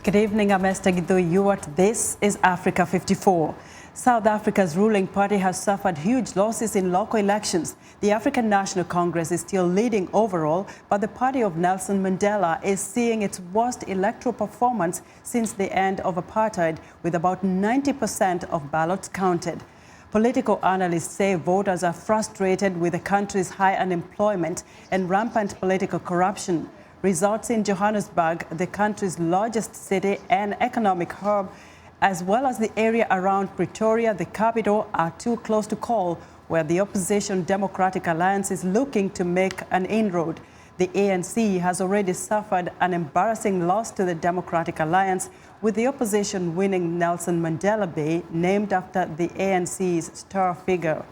Good evening, I'm Esther Githui-Ewart. This is Africa 54. South Africa's ruling party has suffered huge losses in local elections. The African National Congress is still leading overall, but the party of Nelson Mandela is seeing its worst electoral performance since the end of apartheid, with about 90% of ballots counted. Political analysts say voters are frustrated with the country's high unemployment and rampant political corruption. Results in Johannesburg, the country's largest city and economic hub, as well as the area around Pretoria, the capital, are too close to call, where the opposition Democratic Alliance is looking to make an inroad. The ANC has already suffered an embarrassing loss to the Democratic Alliance, with the opposition winning Nelson Mandela Bay, named after the ANC's star figure.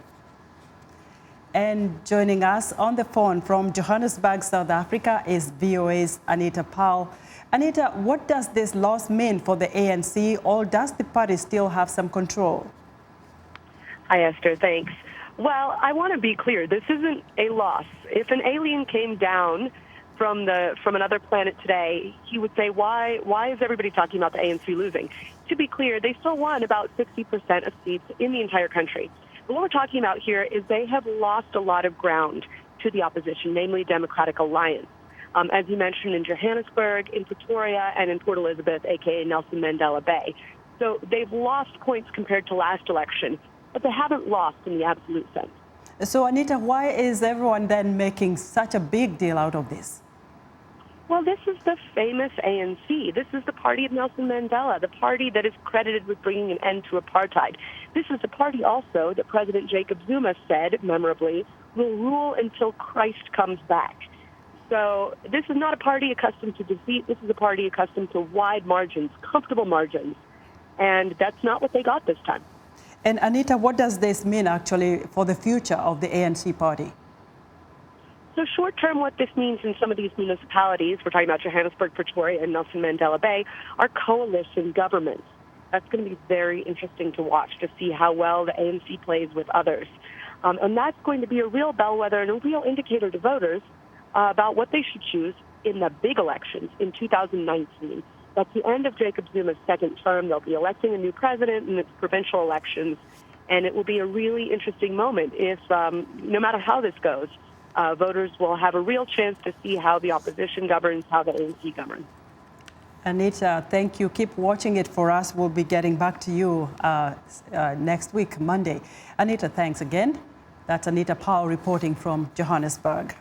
And joining us on the phone from Johannesburg, South Africa, is VOA's Anita Powell. Anita, what does this loss mean for the ANC, or does the party still have some control? Hi, Esther. Thanks. Well, I want to be clear. This isn't a loss. If an alien came down from another planet today, he would say, why is everybody talking about the ANC losing? To be clear, they still won about 60% of seats in the entire country. But what we're talking about here is they have lost a lot of ground to the opposition, namely Democratic Alliance. As you mentioned, in Johannesburg, in Pretoria, and in Port Elizabeth, a.k.a. Nelson Mandela Bay. So they've lost points compared to last election, but they haven't lost in the absolute sense. So, Anita, why is everyone then making such a big deal out of this? Well, this is the famous ANC. This is the party of Nelson Mandela, the party that is credited with bringing an end to apartheid. This is the party also that President Jacob Zuma said, memorably, will rule until Christ comes back. So this is not a party accustomed to defeat. This is a party accustomed to wide margins, comfortable margins. And that's not what they got this time. And Anita, what does this mean actually for the future of the ANC party? So short term, what this means in some of these municipalities, we're talking about Johannesburg, Pretoria, and Nelson Mandela Bay, are coalition governments. That's going to be very interesting to watch, to see how well the ANC plays with others. And that's going to be a real bellwether and a real indicator to voters about what they should choose in the big elections in 2019. That's the end of Jacob Zuma's second term. They'll be electing a new president in the provincial elections, and it will be a really interesting moment if, no matter how this goes, voters will have a real chance to see how the opposition governs, how the ANC governs. Anita, thank you. Keep watching it for us. We'll be getting back to you next week, Monday. Anita, thanks again. That's Anita Powell reporting from Johannesburg.